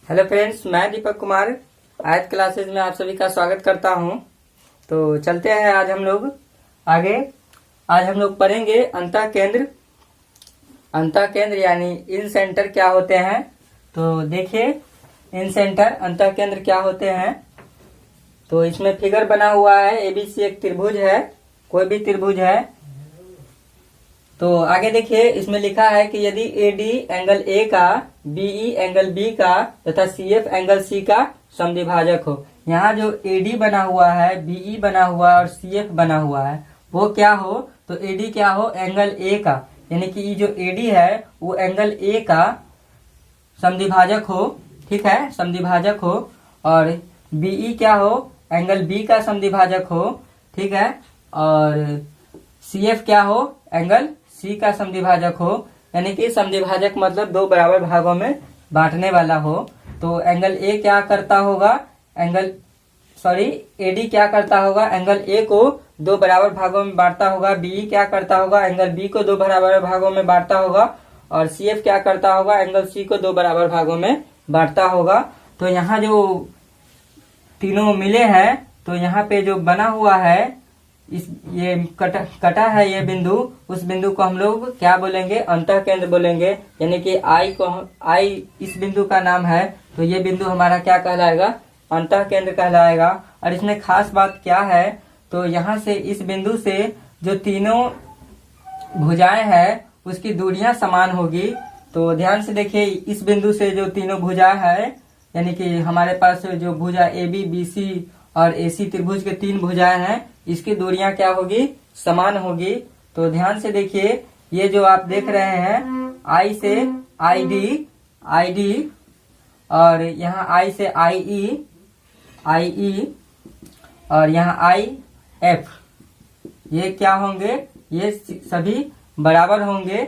Hello friends, मैं दीपक कुमार आयत classes में आप सभी का स्वागत करता हूं। तो चलते हैं आज हम लोग आगे। आज हम लोग पढ़ेंगे अंतः केंद्र यानी इन सेंटर क्या होते हैं। तो देखिए, इन सेंटर अंतः केंद्र क्या होते हैं। तो इसमें फिगर बना हुआ है, एबीसी एक त्रिभुज है, कोई भी त्रिभुज है। तो आगे देखिए, इसमें लिखा है कि यदि एडी एंगल ए का, बीई एंगल बी का तथा सीएफ एंगल सी का समद्विभाजक हो। यहाँ जो एडी बना हुआ है, बीई बना हुआ है और सीएफ बना हुआ है, वो क्या हो, तो एडी क्या हो, एंगल ए का, यानी कि ये जो एडी है वो एंगल ए का समद्विभाजक हो। ठीक है, समद्विभाजक हो। और बीई क्या हो, एंगल बी का समद्विभाजक हो। ठीक है, और सीएफ क्या हो, एंगल सी का समद्विभाजक हो। यानी कि समद्विभाजक मतलब दो बराबर भागों में बांटने वाला हो। तो एंगल ए क्या करता होगा, एडी क्या करता होगा, एंगल ए को दो बराबर भागों में बांटता होगा। बीई क्या करता होगा, एंगल बी को दो बराबर भागों में बांटता होगा। और सीएफ क्या करता होगा, एंगल सी को दो बराबर भागों में बांटता होगा। तो यहाँ जो तीनों मिले हैं, तो यहाँ पे जो बना हुआ है, ये कटा है ये बिंदु, उस बिंदु को हम लोग क्या बोलेंगे, अंतः केंद्र बोलेंगे। यानी कि आई इस बिंदु का नाम है, तो ये बिंदु हमारा क्या कहलाएगा, अंतः केंद्र कहलाएगा। और इसमें खास बात क्या है, तो यहाँ से इस बिंदु से जो तीनों भुजाएं हैं उसकी दूरियां समान होगी। तो ध्यान से देखिए, इस बिंदु से जो तीनों भुजा है, यानी कि हमारे पास जो भुजा ए बी बी सी और एसी त्रिभुज के तीन भुजाएं हैं, इसकी दूरियां क्या होगी, समान होगी। तो ध्यान से देखिए, ये जो आप देख रहे हैं, आई से आई डी और यहाँ आई से आई ई और यहाँ आई एफ, ये क्या होंगे, ये सभी बराबर होंगे।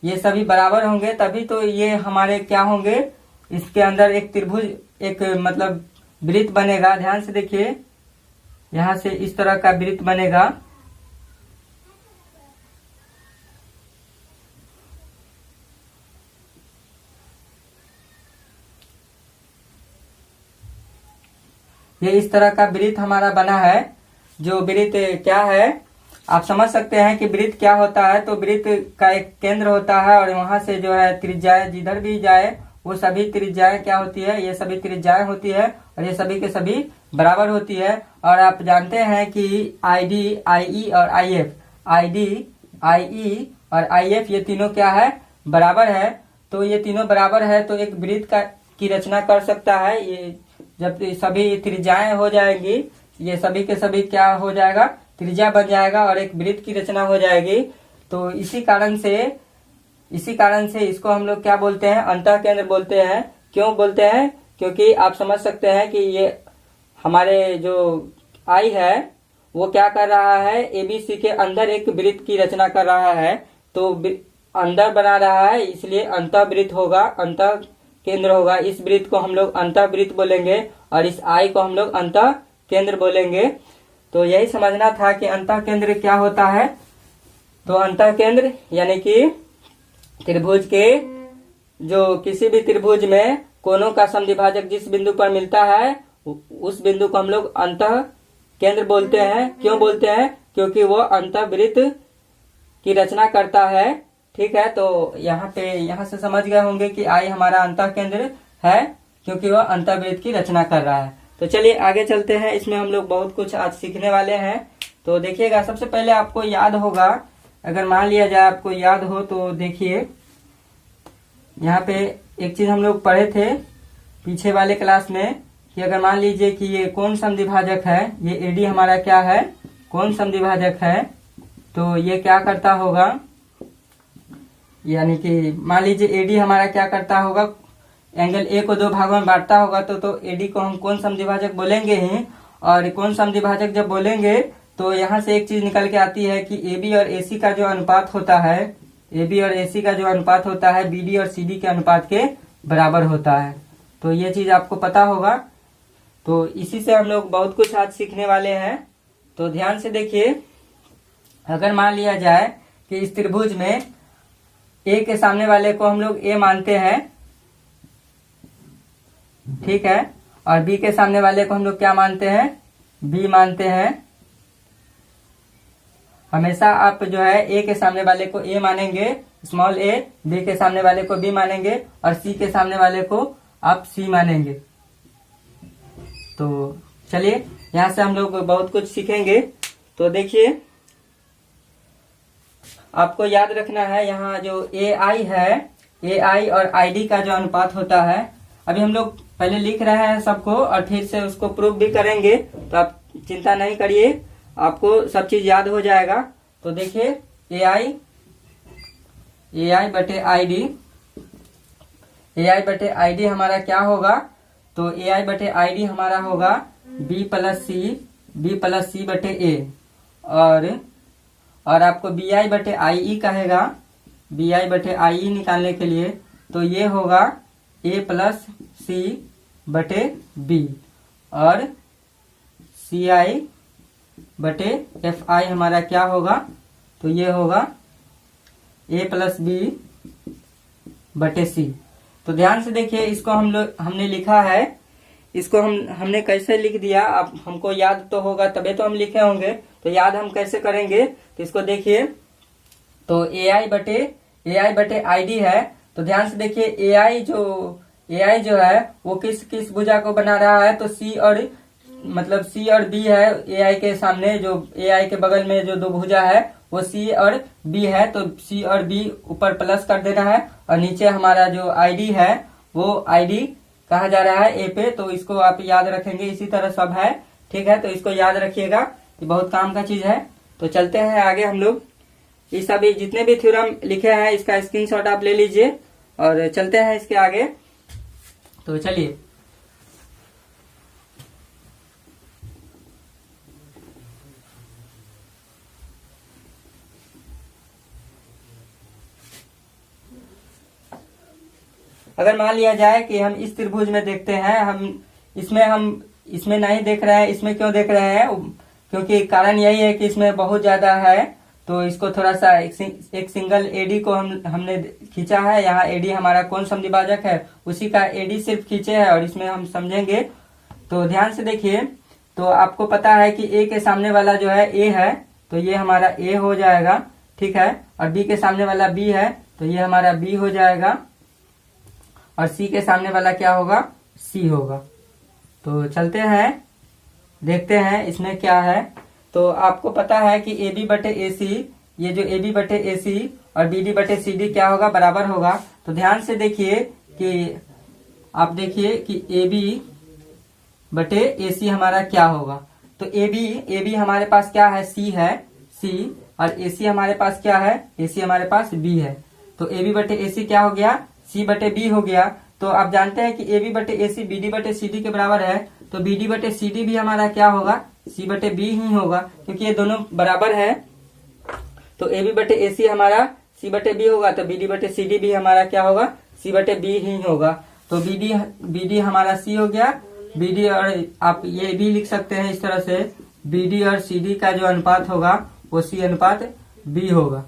ये सभी बराबर होंगे तभी तो ये हमारे क्या होंगे, इसके अंदर एक त्रिभुज, एक मतलब वृत्त बनेगा। ध्यान से देखिए, यहां से इस तरह का वृत्त बनेगा। ये इस तरह का वृत्त हमारा बना है। जो वृत्त क्या है, आप समझ सकते हैं कि वृत्त क्या होता है। तो वृत्त का एक केंद्र होता है और वहां से जो है त्रिज्याएं जिधर भी जाए वो सभी त्रिज्याएं क्या होती है, ये सभी त्रिज्याएं होती है और ये सभी के सभी बराबर होती है। और आप जानते हैं कि आईडी, आईई और आईएफ, आईडी, आईई और आईएफ ये तीनों क्या है, बराबर है। तो ये तीनों बराबर है तो एक वृत्त की रचना कर सकता है। ये जब सभी त्रिज्याएं हो जाएंगी, ये सभी के सभी क्या हो जाएगा, त्रिज्या बन जाएगा और एक वृत्त की रचना हो जाएगी। तो इसी कारण से इसको हम लोग क्या बोलते हैं, अंतः केंद्र बोलते हैं। क्यों बोलते हैं, क्योंकि आप समझ सकते हैं कि ये हमारे जो आई है वो क्या कर रहा है, एबीसी के अंदर एक वृत्त की रचना कर रहा है। तो अंदर बना रहा है, इसलिए अंतः वृत्त होगा, अंतः केंद्र होगा। इस वृत्त को हम लोग अंतः वृत्त बोलेंगे और इस आई को हम लोग अंतः केंद्र बोलेंगे। तो यही समझना था कि अंतः केंद्र क्या होता है। तो अंतः केंद्र यानी कि त्रिभुज के, जो किसी भी त्रिभुज में कोनों का समद्विभाजक जिस बिंदु पर मिलता है, उस बिंदु को हम लोग अंतः केंद्र बोलते हैं। क्यों बोलते हैं, क्योंकि वो अंतः वृत्त की रचना करता है। ठीक है, तो यहाँ से समझ गए होंगे कि आई हमारा अंतः केंद्र है, क्योंकि वह अंतः वृत्त की रचना कर रहा है। तो चलिए आगे चलते हैं, इसमें हम लोग बहुत कुछ आज सीखने वाले हैं। तो देखिएगा, सबसे पहले आपको याद होगा, अगर मान लिया जाए आपको याद हो, तो देखिए यहाँ पे एक चीज हम लोग पढ़े थे पीछे वाले क्लास में, कि अगर मान लीजिए कि ये कौन समद्विभाजक है, ये एडी हमारा क्या है, कौन समद्विभाजक है, तो ये क्या करता होगा, यानी कि मान लीजिए एडी हमारा क्या करता होगा, एंगल ए को दो भागों में बांटता होगा। तो एडी को हम कौन समद्विभाजक बोलेंगे ही। और कौन समद्विभाजक जब बोलेंगे तो यहाँ से एक चीज निकल के आती है कि एबी और एसी का जो अनुपात होता है, एबी और एसी का जो अनुपात होता है, बीडी और सीडी के अनुपात के बराबर होता है। तो ये चीज आपको पता होगा। तो इसी से हम लोग बहुत कुछ आज सीखने वाले हैं। तो ध्यान से देखिए, अगर मान लिया जाए कि इस त्रिभुज में ए के सामने वाले को हम लोग ए मानते हैं, ठीक है। और बी के सामने वाले को हम लोग क्या मानते हैं, बी मानते हैं। हमेशा आप जो है ए के सामने वाले को ए मानेंगे, स्मॉल ए, बी के सामने वाले को बी मानेंगे और सी के सामने वाले को आप सी मानेंगे। तो चलिए यहाँ से हम लोग बहुत कुछ सीखेंगे। तो देखिए आपको याद रखना है, यहाँ जो ए आई है, ए आई और आई डी का जो अनुपात होता है, अभी हम लोग पहले लिख रहे हैं सबको और फिर से उसको प्रूफ भी करेंगे, तो आप चिंता नहीं करिए, आपको सब चीज याद हो जाएगा। तो देखिए ए आई बटे आई डी, ए आई बटे आई डी हमारा क्या होगा, तो ए आई बटे आई डी हमारा होगा बी प्लस सी बटे ए। और आपको बी आई बटे आई ई कहेगा, बी आई बटे आई ई निकालने के लिए तो ये होगा ए प्लस सी बटे बी, और सी आई बटे एफ आई हमारा क्या होगा, तो ये होगा ए प्लस बी बटे सी। तो ध्यान से देखिए, इसको हमने लिखा है, इसको हमने कैसे लिख दिया, आप हमको याद तो होगा तबे तो हम लिखे होंगे। तो याद हम कैसे करेंगे, तो इसको देखिए, तो ए आई बटे आई डी है। तो ध्यान से देखिए ए आई जो है वो किस भुजा को बना रहा है, तो सी और बी है। ए आई के सामने जो ए आई के बगल में जो दो भुजा है वो सी और बी है, तो सी और बी ऊपर प्लस कर देना है और नीचे हमारा जो आईडी है वो आईडी कहा जा रहा है ए पे। तो इसको आप याद रखेंगे, इसी तरह सब है, ठीक है। तो इसको याद रखिएगा, ये बहुत काम का चीज है। तो चलते हैं आगे हम लोग, ये सभी जितने भी थ्योरम लिखे हैं इसका स्क्रीनशॉट आप ले लीजिए और चलते हैं इसके आगे। तो चलिए अगर मान लिया जाए कि हम इस त्रिभुज में देखते हैं, हम इसमें नहीं देख रहे हैं, इसमें क्यों देख रहे हैं, क्योंकि कारण यही है कि इसमें बहुत ज्यादा है। तो इसको थोड़ा सा एक सिंगल एडी को हमने खींचा है, यहाँ एडी हमारा कौन समद्विभाजक है उसी का एडी सिर्फ खींचे है और इसमें हम समझेंगे। तो ध्यान से देखिए, तो आपको पता है कि ए के सामने वाला जो है ए है, तो ये हमारा ए हो जाएगा, ठीक है। और बी के सामने वाला बी है, तो ये हमारा बी हो जाएगा, और सी के सामने वाला क्या होगा, सी होगा। तो चलते हैं देखते हैं इसमें क्या है। तो आपको पता है कि ए बी बटे ए सी, ये जो ए बी बटे ए सी और बी डी बटे सी डी क्या होगा, बराबर होगा। तो ध्यान से देखिए कि आप देखिए कि ए बी बटे ए सी हमारा क्या होगा। तो ए बी हमारे पास क्या है, सी है, सी, और ए सी हमारे पास क्या है, ए सी हमारे पास बी है। तो ए बी बटे ए सी क्या हो गया, सी बटे बी हो गया। तो आप जानते हैं कि ए बी बटे ए सी बी डी बटे सी डी के बराबर है, तो बी डी बटे सी डी भी हमारा क्या होगा, सी बटे बी ही होगा, क्योंकि ये दोनों बराबर है। तो ए बी बटे ए सी हमारा सी बटे बी होगा, तो बी डी बटे सी डी भी हमारा क्या होगा, सी बटे बी ही होगा। तो बी डी हमारा सी हो गया, बी डी, और आप ये भी लिख सकते हैं इस तरह से, बी डी और सी डी का जो अनुपात होगा वो सी अनुपात बी होगा।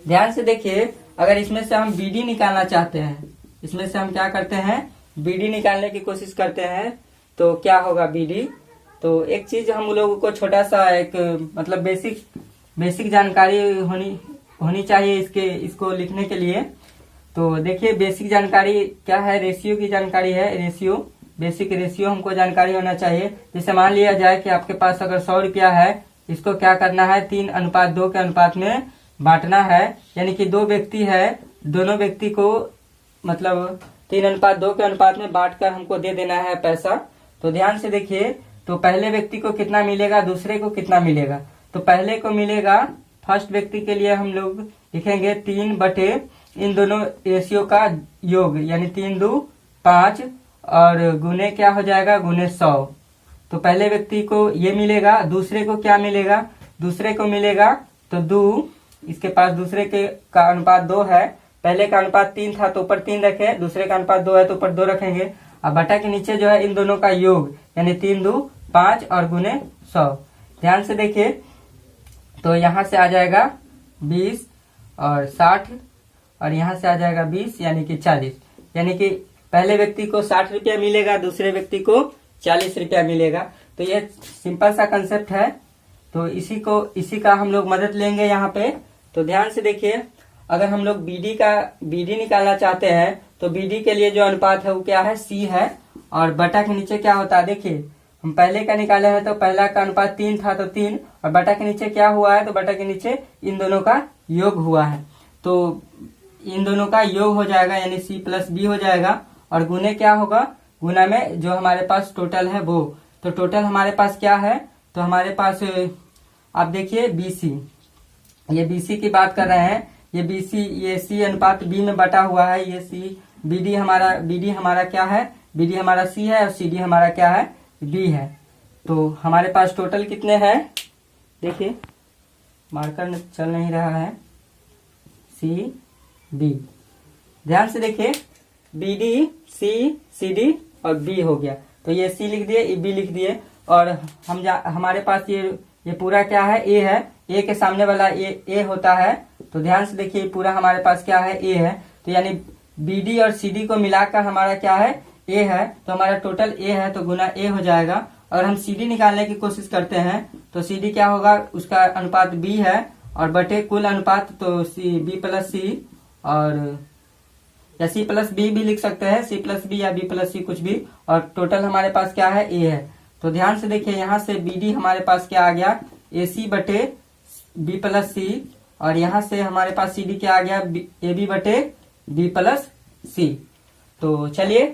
ध्यान से देखिए, अगर इसमें से हम बी डी निकालना चाहते हैं, इसमें से हम क्या करते हैं, बी डी निकालने की कोशिश करते हैं, तो क्या होगा बी डी। तो एक चीज हम लोगों को छोटा सा एक मतलब बेसिक जानकारी होनी चाहिए इसको लिखने के लिए। तो देखिए बेसिक जानकारी क्या है, रेशियो की जानकारी है, बेसिक रेशियो हमको जानकारी होना चाहिए। जैसे मान लिया जाए कि आपके पास अगर 100 रुपया है, इसको क्या करना है, 3:2 के अनुपात में बांटना है। यानी कि दो व्यक्ति है, दोनों व्यक्ति को मतलब 3:2 के अनुपात में बांटकर हमको दे देना है पैसा। तो ध्यान से देखिए, तो पहले व्यक्ति को कितना मिलेगा, दूसरे को कितना मिलेगा। तो पहले को मिलेगा, फर्स्ट व्यक्ति के लिए हम लोग लिखेंगे 3 बटे इन दोनों रेशियो का योग, यानी 3×2 5 और गुने क्या हो जाएगा, गुने 100। तो पहले व्यक्ति को ये मिलेगा, दूसरे को क्या मिलेगा, दूसरे को मिलेगा तो 2, इसके पास दूसरे का अनुपात 2 है, पहले का अनुपात 3 था तो ऊपर 3 रखे, दूसरे का अनुपात 2 है तो ऊपर 2 रखेंगे। अब बटा के नीचे जो है इन दोनों का योग, यानी 3×2 5 और गुने 100। ध्यान से देखिए, तो यहाँ से आ जाएगा 20 और 60 और यहाँ से आ जाएगा 20 यानी कि 40। यानी कि पहले व्यक्ति को 60 रुपया मिलेगा, दूसरे व्यक्ति को 40 रुपया मिलेगा। तो ये सिंपल सा कंसेप्ट है। तो इसी का हम लोग मदद लेंगे यहाँ पे। तो ध्यान से देखिए, अगर हम लोग बीडी निकालना चाहते हैं तो बीडी के लिए जो अनुपात है वो क्या है, सी है। और बटा के नीचे क्या होता है, देखिए हम पहले का निकाले हैं तो पहला का अनुपात 3 था तो 3, और बटा के नीचे क्या हुआ है, तो बटा के नीचे इन दोनों का योग हुआ है। तो इन दोनों का योग हो जाएगा, यानी सी प्लस बी हो जाएगा। और गुने क्या होगा, गुना में जो हमारे पास टोटल है वो। तो टोटल हमारे पास क्या है, तो हमारे पास आप देखिए बीसी, ये बीसी की बात कर रहे हैं। ये बीसी, ये सी अनुपात बी में बटा हुआ है। ये सी बीडी हमारा क्या है, बीडी हमारा सी है और सीडी हमारा क्या है, बी है। तो हमारे पास टोटल कितने हैं, देखिए मार्कर चल नहीं रहा है, सी बी। ध्यान से देखिए, B D C C D और बी हो गया। तो ये सी लिख दिए, ये बी लिख दिए। और हमारे पास ये पूरा क्या है, ए है। ए के सामने वाला ए होता है। तो ध्यान से देखिए, पूरा हमारे पास क्या है, ए है। तो यानी बी डी और सी डी को मिलाकर हमारा क्या है, ए है। तो हमारा टोटल ए है, तो गुना ए हो जाएगा। अगर हम सी डी निकालने की कोशिश करते हैं तो सी डी क्या होगा, उसका अनुपात बी है और बटे कुल अनुपात तो सी बी प्लस सी, और या सी प्लस बी भी लिख सकते हैं, सी प्लस बी या बी प्लस सी कुछ भी। और टोटल हमारे पास क्या है, ए है। तो ध्यान से देखिए, यहाँ से बी डी हमारे पास क्या आ गया, ए सी बटे बी प्लस सी। और यहाँ से हमारे पास सी डी क्या आ गया, ए बी बटे बी प्लस सी। तो चलिए,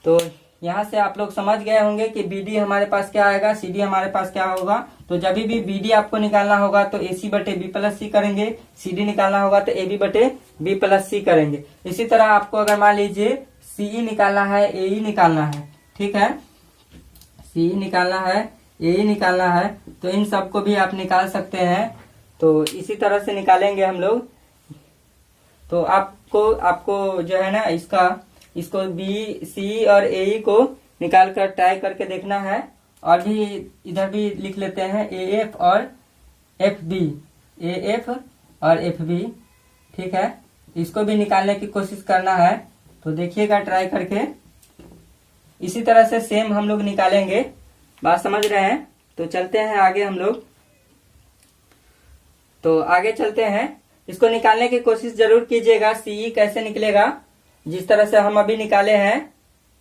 तो यहाँ से आप लोग समझ गए होंगे कि बीडी हमारे पास क्या आएगा, सीडी हमारे पास क्या होगा। तो जब भी बीडी आपको निकालना होगा तो एसी बटे बी प्लस सी करेंगे, सीडी निकालना होगा तो ए बी बटे बी प्लस सी करेंगे। इसी तरह आपको अगर मान लीजिए सीई निकालना है, एई निकालना है, ठीक है, सीई निकालना है, एई निकालना है, तो इन सबको भी आप निकाल सकते हैं। तो इसी तरह से निकालेंगे हम लोग। तो आपको जो है ना, इसको बी सी और ए को निकाल कर ट्राई करके देखना है। और भी इधर भी लिख लेते हैं, ए एफ और एफ बी, ए एफ और एफ बी, ठीक है। इसको भी निकालने की कोशिश करना है। तो देखिएगा ट्राई करके। इसी तरह से सेम हम लोग निकालेंगे। बात समझ रहे हैं। तो चलते हैं आगे हम लोग। तो आगे चलते हैं। इसको निकालने की कोशिश जरूर कीजिएगा। सीई कैसे निकलेगा, जिस तरह से हम अभी निकाले हैं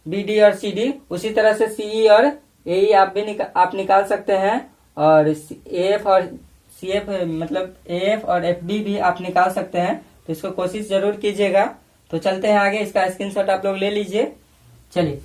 बीडी और सीडी, उसी तरह से सीई और एई आप निकाल सकते हैं। और एएफ और सीएफ, मतलब एएफ और एफडी भी आप निकाल सकते हैं। तो इसको कोशिश जरूर कीजिएगा। तो चलते हैं आगे। इसका स्क्रीनशॉट आप लोग ले लीजिए। चलिए,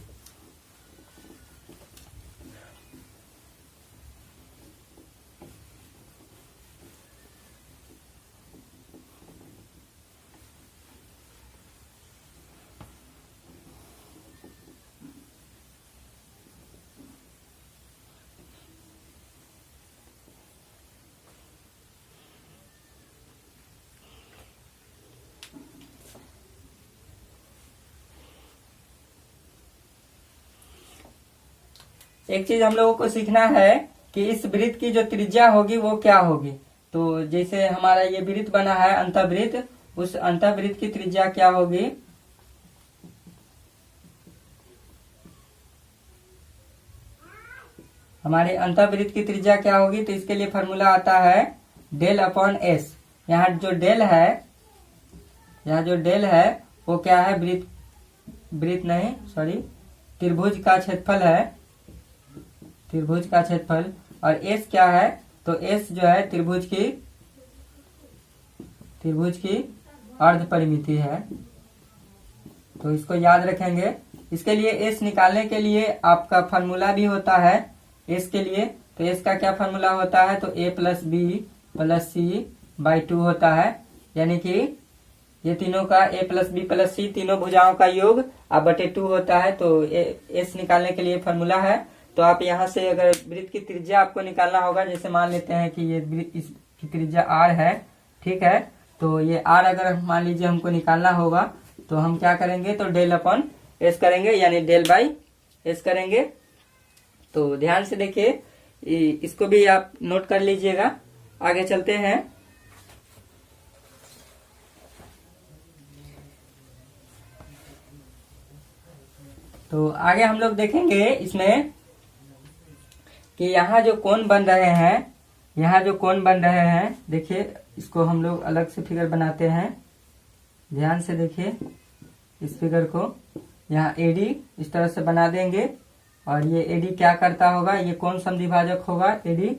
एक चीज हम लोगों को सीखना है कि इस वृत्त की जो त्रिज्या होगी वो क्या होगी। तो जैसे हमारा ये वृत्त बना है अंतःवृत्त, उस अंतःवृत्त की त्रिज्या क्या होगी, हमारे अंतःवृत्त की त्रिज्या क्या होगी। तो इसके लिए फॉर्मूला आता है डेल अपॉन एस। यहाँ जो डेल है वो क्या है, त्रिभुज का क्षेत्रफल है, त्रिभुज का क्षेत्रफल। और एस क्या है, तो एस जो है त्रिभुज की अर्ध परिमिति है। तो इसको याद रखेंगे। इसके लिए एस निकालने के लिए आपका फॉर्मूला भी होता है एस के लिए। तो एस का क्या फॉर्मूला होता है, तो a plus b plus C by 2 होता है। यानी कि ये तीनों का a plus b plus c, तीनों भुजाओं का योग आप बटे 2 होता है। तो एस निकालने के लिए फॉर्मूला है। तो आप यहाँ से अगर वृत्त की त्रिज्या आपको निकालना होगा, जैसे मान लेते हैं कि ये इसकी त्रिज्या आर है, ठीक है। तो ये आर अगर मान लीजिए हमको निकालना होगा तो हम क्या करेंगे, तो डेल अपॉन एस करेंगे, यानी डेल बाई एस करेंगे। तो ध्यान से देखिए, इसको भी आप नोट कर लीजिएगा। आगे चलते हैं। तो आगे हम लोग देखेंगे इसमें कि यहाँ जो कोण बन रहे हैं, यहाँ जो कोण बन रहे हैं, देखिए इसको हम लोग अलग से फिगर बनाते हैं। ध्यान से देखिए इस फिगर को, यहाँ एडी इस तरह से बना देंगे और ये एडी क्या करता होगा, ये कोण समद्विभाजक होगा एडी।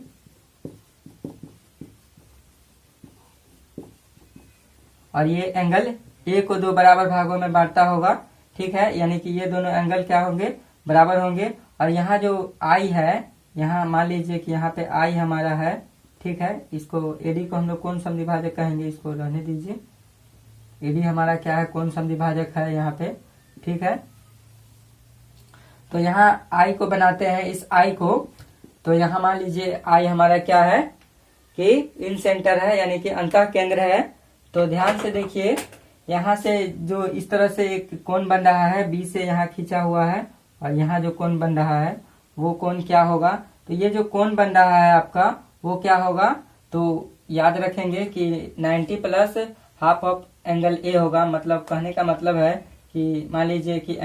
और ये एंगल ए को दो बराबर भागों में बांटता होगा, ठीक है, यानी कि ये दोनों एंगल क्या होंगे, बराबर होंगे। और यहाँ जो आई है, यहाँ मान लीजिए कि यहाँ पे आई हमारा है, ठीक है, इसको एडी को हम लोग कोण समद्विभाजक कहेंगे, इसको रहने दीजिए। एडी हमारा क्या है, कोण समद्विभाजक है यहाँ पे, ठीक है। तो यहाँ आई को बनाते हैं, इस आई को, तो यहाँ मान लीजिए आई हमारा क्या है कि इन सेंटर है, यानी कि अंतः केंद्र है। तो ध्यान से देखिए, यहाँ से जो इस तरह से एक कोण बन रहा है, बी से यहाँ खींचा हुआ है, और यहाँ जो कोण बन रहा है वो कोण क्या होगा, तो ये जो कोण बन रहा है आपका वो क्या होगा, तो याद रखेंगे कि 90 plus half of angle A होगा। मतलब कहने का मतलब है कि मान लीजिए कि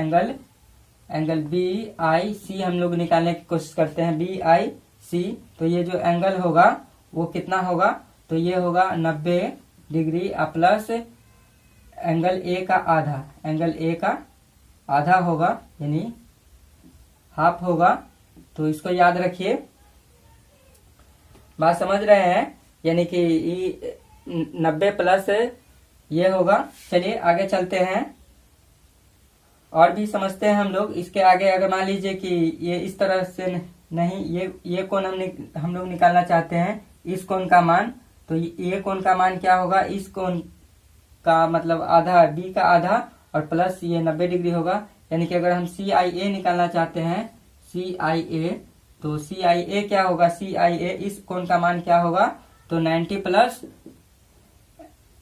एंगल बी आई सी हम लोग निकालने की कोशिश करते हैं, बी आई सी। तो ये जो एंगल होगा वो कितना होगा, तो ये होगा 90 डिग्री प्लस एंगल ए का आधा, एंगल ए का आधा होगा, यानी हाफ होगा। तो इसको याद रखिए, बात समझ रहे हैं, यानी कि 90 प्लस ये होगा। चलिए आगे चलते हैं और भी समझते हैं हम लोग। इसके आगे अगर मान लीजिए कि ये इस तरह से नहीं, ये कोण हम लोग निकालना चाहते हैं, इस कोण का मान, तो ये कोण का मान क्या होगा, इस कोण का मतलब आधा, बी का आधा और प्लस ये 90 डिग्री होगा। यानी कि अगर हम सी आई ए निकालना चाहते हैं, सी आई ए, तो सी आई ए क्या होगा, सी आई ए इस कोण का मान क्या होगा, तो 90 प्लस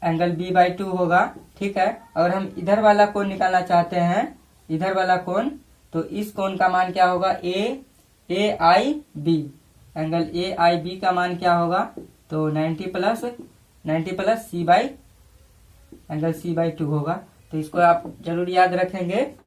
एंगल बी बाई 2 होगा, ठीक है। अगर हम इधर वाला कोण निकालना चाहते हैं, इधर वाला कोण, तो इस कोण का मान क्या होगा, A I B, angle A I B का मान क्या होगा, तो 90 plus C by angle C by 2 होगा। तो इसको आप जरूर याद रखेंगे।